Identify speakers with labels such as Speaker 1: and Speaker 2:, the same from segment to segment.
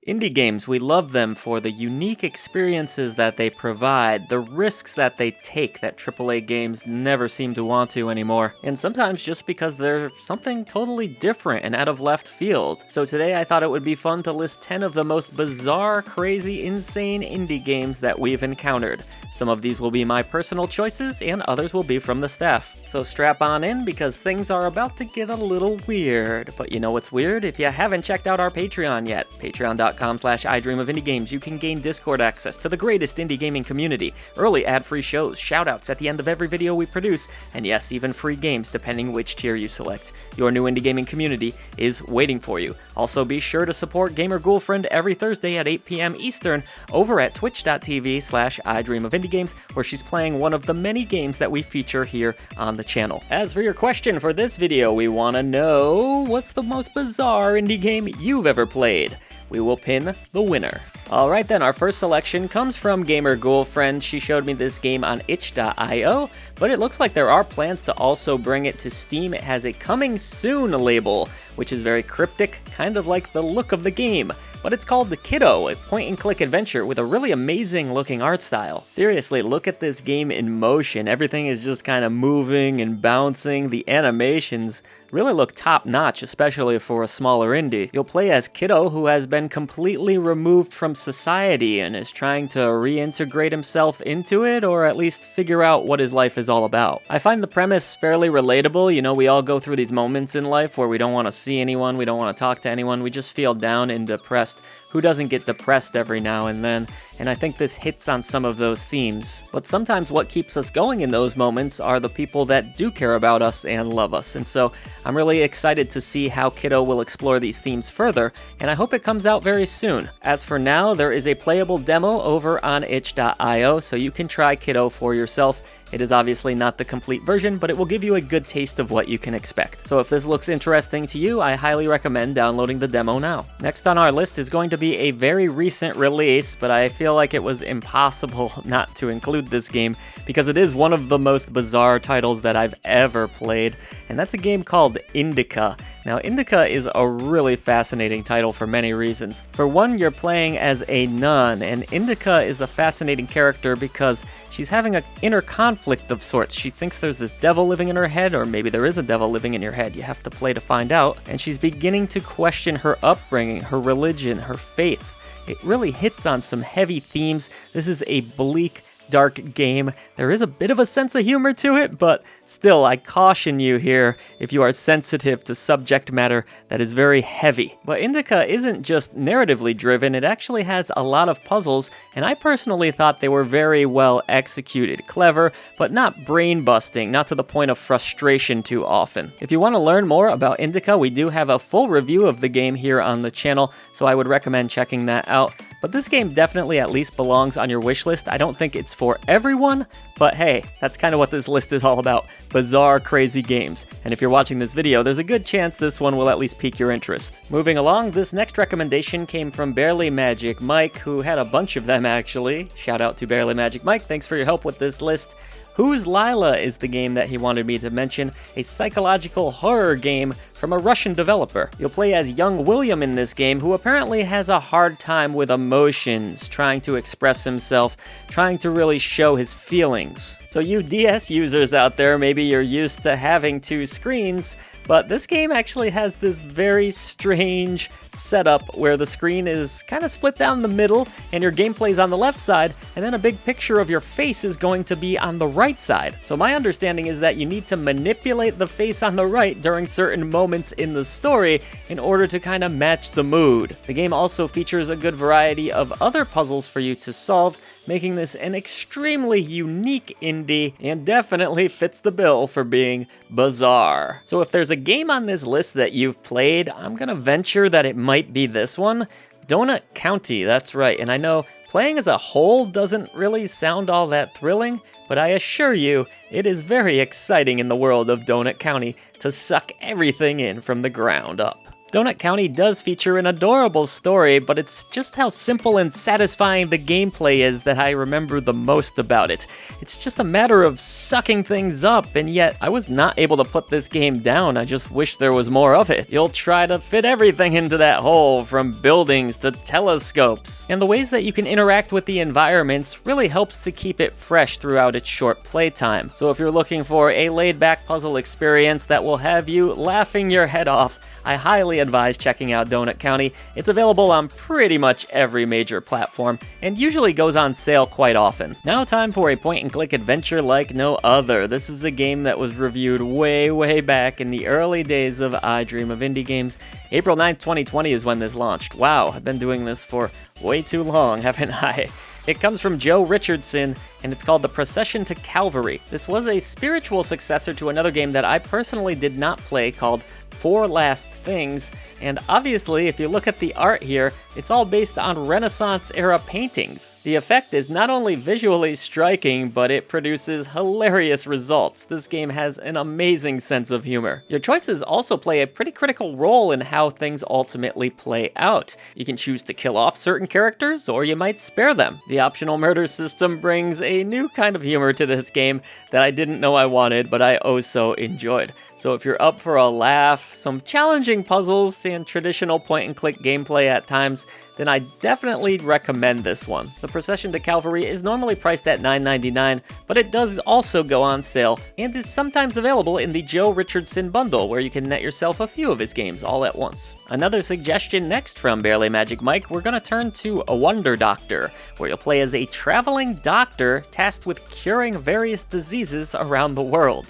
Speaker 1: Indie games, we love them for the unique experiences that they provide, the risks that they take that AAA games never seem to want to anymore, and sometimes just because they're something totally different and out of left field. So today I thought it would be fun to list 10 of the most bizarre, crazy, insane indie games that we've encountered. Some of these will be my personal choices, and others will be from the staff. So strap on in, because things are about to get a little weird. But you know what's weird? If you haven't checked out our Patreon yet, patreon.com/idreamofindiegames, you can gain Discord access to the greatest indie gaming community, early ad-free shows, shoutouts at the end of every video we produce, and yes, even free games depending which tier you select. Your new indie gaming community is waiting for you. Also be sure to support Gamer Ghoulfriend every Thursday at 8 p.m. Eastern over at twitch.tv/idreamofindiegames, where she's playing one of the many games that we feature here on the channel. As for your question for this video, we want to know, what's the most bizarre indie game you've ever played? We will pin the winner. Alright then, our first selection comes from Gamer Ghoulfriend. She showed me this game on itch.io, but it looks like there are plans to also bring it to Steam. It has a coming soon label, which is very cryptic, kind of like the look of the game. But it's called the Kiddo, a point-and-click adventure with a really amazing looking art style. Seriously, look at this game in motion. Everything is just kind of moving and bouncing. The animations really look top-notch, especially for a smaller indie. You'll play as Kiddo, who has been completely removed from society and is trying to reintegrate himself into it, or at least figure out what his life is all about. I find the premise fairly relatable. You know, we all go through these moments in life where we don't want to see anyone, we don't want to talk to anyone, we just feel down and depressed. Who doesn't get depressed every now and then? And I think this hits on some of those themes. But sometimes what keeps us going in those moments are the people that do care about us and love us. And so I'm really excited to see how Kiddo will explore these themes further, and I hope it comes out very soon. As for now, there is a playable demo over on itch.io, so you can try Kiddo for yourself. It is obviously not the complete version, but it will give you a good taste of what you can expect. So if this looks interesting to you, I highly recommend downloading the demo now. Next on our list is going to be a very recent release, but I feel like it was impossible not to include this game because it is one of the most bizarre titles that I've ever played, and that's a game called INDIKA. Now, INDIKA is a really fascinating title for many reasons. For one, you're playing as a nun, and INDIKA is a fascinating character because she's having an inner conflict of sorts. She thinks there's this devil living in her head, or maybe there is a devil living in your head. You have to play to find out. And she's beginning to question her upbringing, her religion, her faith. It really hits on some heavy themes. This is a bleak, dark game. There is a bit of a sense of humor to it, but still, I caution you here if you are sensitive to subject matter that is very heavy. But INDIKA isn't just narratively driven, it actually has a lot of puzzles, and I personally thought they were very well executed. Clever, but not brain-busting, not to the point of frustration too often. If you want to learn more about INDIKA, we do have a full review of the game here on the channel, so I would recommend checking that out. But this game definitely at least belongs on your wish list. I don't think it's for everyone, but hey, that's kind of what this list is all about. Bizarre, crazy games. And if you're watching this video, there's a good chance this one will at least pique your interest. Moving along, this next recommendation came from Barely Magic Mike, who had a bunch of them actually. Shout out to Barely Magic Mike, thanks for your help with this list. Who's Lila is the game that he wanted me to mention, a psychological horror game from a Russian developer. You'll play as young William in this game, who apparently has a hard time with emotions, trying to express himself, trying to really show his feelings. So you DS users out there, maybe you're used to having two screens, but this game actually has this very strange setup where the screen is kind of split down the middle and your gameplay is on the left side, and then a big picture of your face is going to be on the right side. So my understanding is that you need to manipulate the face on the right during certain moments in the story in order to kind of match the mood. The game also features a good variety of other puzzles for you to solve, making this an extremely unique indie and definitely fits the bill for being bizarre. So if there's a game on this list that you've played, I'm gonna venture that it might be this one, Donut County, that's right. And I know playing as a whole doesn't really sound all that thrilling, but I assure you, it is very exciting in the world of Donut County to suck everything in from the ground up. Donut County does feature an adorable story, but it's just how simple and satisfying the gameplay is that I remember the most about it. It's just a matter of sucking things up, and yet I was not able to put this game down. I just wish there was more of it. You'll try to fit everything into that hole, from buildings to telescopes. And the ways that you can interact with the environments really helps to keep it fresh throughout its short playtime. So if you're looking for a laid-back puzzle experience that will have you laughing your head off, I highly advise checking out Donut County. It's available on pretty much every major platform, and usually goes on sale quite often. Now time for a point-and-click adventure like no other. This is a game that was reviewed way back in the early days of I Dream of Indie Games. April 9th, 2020 is when this launched. Wow, I've been doing this for way too long, haven't I? It comes from Joe Richardson, and it's called the Procession to Calvary. This was a spiritual successor to another game that I personally did not play called Four Last Things, and obviously if you look at the art here, it's all based on Renaissance-era paintings. The effect is not only visually striking, but it produces hilarious results. This game has an amazing sense of humor. Your choices also play a pretty critical role in how things ultimately play out. You can choose to kill off certain characters, or you might spare them. The optional murder system brings a new kind of humor to this game that I didn't know I wanted, but I oh so enjoyed. So if you're up for a laugh, some challenging puzzles, and traditional point-and-click gameplay at times, then I definitely recommend this one. The Procession to Calvary is normally priced at $9.99, but it does also go on sale, and is sometimes available in the Joe Richardson bundle, where you can net yourself a few of his games all at once. Another suggestion next from Barely Magic Mike, we're gonna turn to a Wunderdoktor, where you'll play as a traveling doctor tasked with curing various diseases around the world.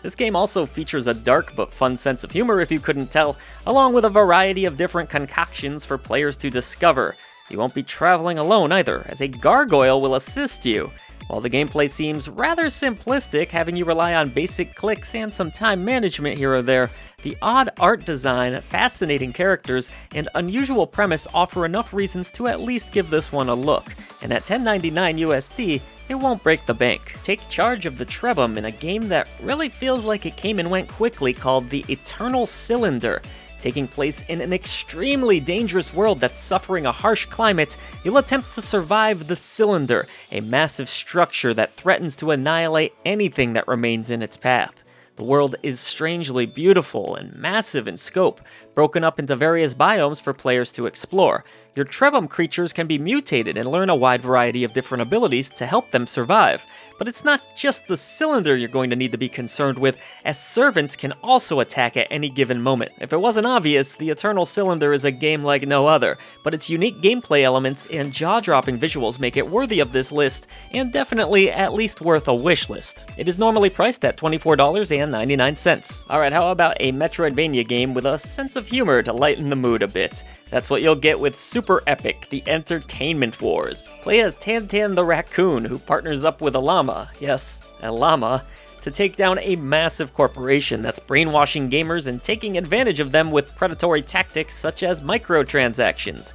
Speaker 1: This game also features a dark but fun sense of humor, if you couldn't tell, along with a variety of different concoctions for players to discover. You won't be traveling alone either, as a gargoyle will assist you. While the gameplay seems rather simplistic, having you rely on basic clicks and some time management here or there, the odd art design, fascinating characters, and unusual premise offer enough reasons to at least give this one a look. And at $10.99 USD, it won't break the bank. Take charge of the Trebum in a game that really feels like it came and went quickly, called The Eternal Cylinder. Taking place in an extremely dangerous world that's suffering a harsh climate, you'll attempt to survive the Cylinder, a massive structure that threatens to annihilate anything that remains in its path. The world is strangely beautiful and massive in scope, broken up into various biomes for players to explore. Your Trebum creatures can be mutated and learn a wide variety of different abilities to help them survive. But it's not just the Cylinder you're going to need to be concerned with, as servants can also attack at any given moment. If it wasn't obvious, the Eternal Cylinder is a game like no other, but its unique gameplay elements and jaw-dropping visuals make it worthy of this list, and definitely at least worth a wish list. It is normally priced at $24.99. Alright, how about a Metroidvania game with a sense of humor to lighten the mood a bit? That's what you'll get with SuperEpic, The Entertainment Wars. Play as Tantan the Raccoon, who partners up with a llama, yes, a llama, to take down a massive corporation that's brainwashing gamers and taking advantage of them with predatory tactics such as microtransactions.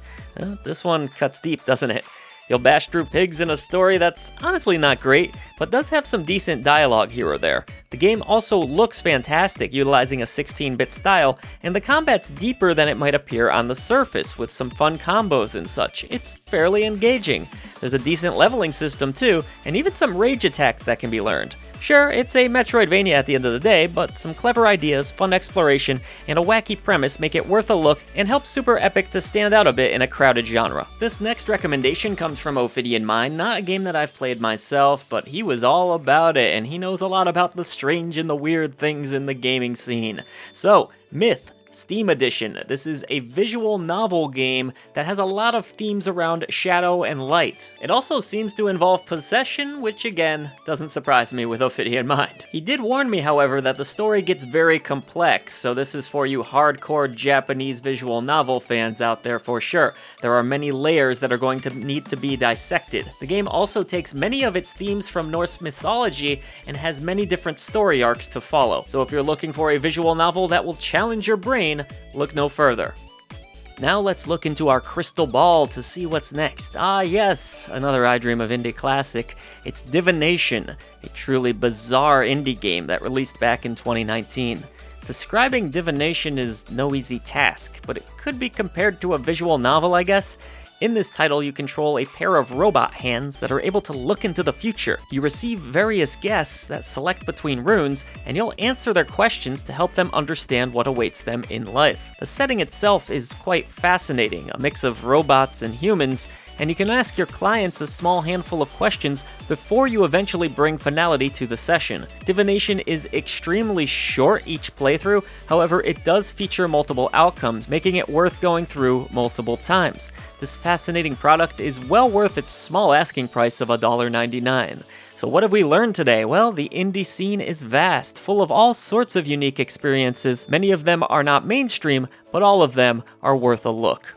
Speaker 1: This one cuts deep, doesn't it? You'll bash through pigs in a story that's honestly not great, but does have some decent dialogue here or there. The game also looks fantastic, utilizing a 16-bit style, and the combat's deeper than it might appear on the surface, with some fun combos and such. It's fairly engaging. There's a decent leveling system too, and even some rage attacks that can be learned. Sure, it's a Metroidvania at the end of the day, but some clever ideas, fun exploration, and a wacky premise make it worth a look and help SuperEpic to stand out a bit in a crowded genre. This next recommendation comes from Ophidian Mind, not a game that I've played myself, but he was all about it, and he knows a lot about the strange and the weird things in the gaming scene. So, Myth Steam Edition. This is a visual novel game that has a lot of themes around shadow and light. It also seems to involve possession, which again, doesn't surprise me with Ophidian Mind. He did warn me, however, that the story gets very complex, so this is for you hardcore Japanese visual novel fans out there for sure. There are many layers that are going to need to be dissected. The game also takes many of its themes from Norse mythology and has many different story arcs to follow. So if you're looking for a visual novel that will challenge your brain, look no further. Now let's look into our crystal ball to see what's next. Ah yes, another I Dream of Indie classic. It's Divination, a truly bizarre indie game that released back in 2019. Describing divination is no easy task, but it could be compared to a visual novel, I guess. In this title, you control a pair of robot hands that are able to look into the future. You receive various guests that select between runes, and you'll answer their questions to help them understand what awaits them in life. The setting itself is quite fascinating, a mix of robots and humans, and you can ask your clients a small handful of questions before you eventually bring finality to the session. Divination is extremely short each playthrough, however it does feature multiple outcomes, making it worth going through multiple times. This fascinating product is well worth its small asking price of $1.99. So what have we learned today? Well, the indie scene is vast, full of all sorts of unique experiences. Many of them are not mainstream, but all of them are worth a look.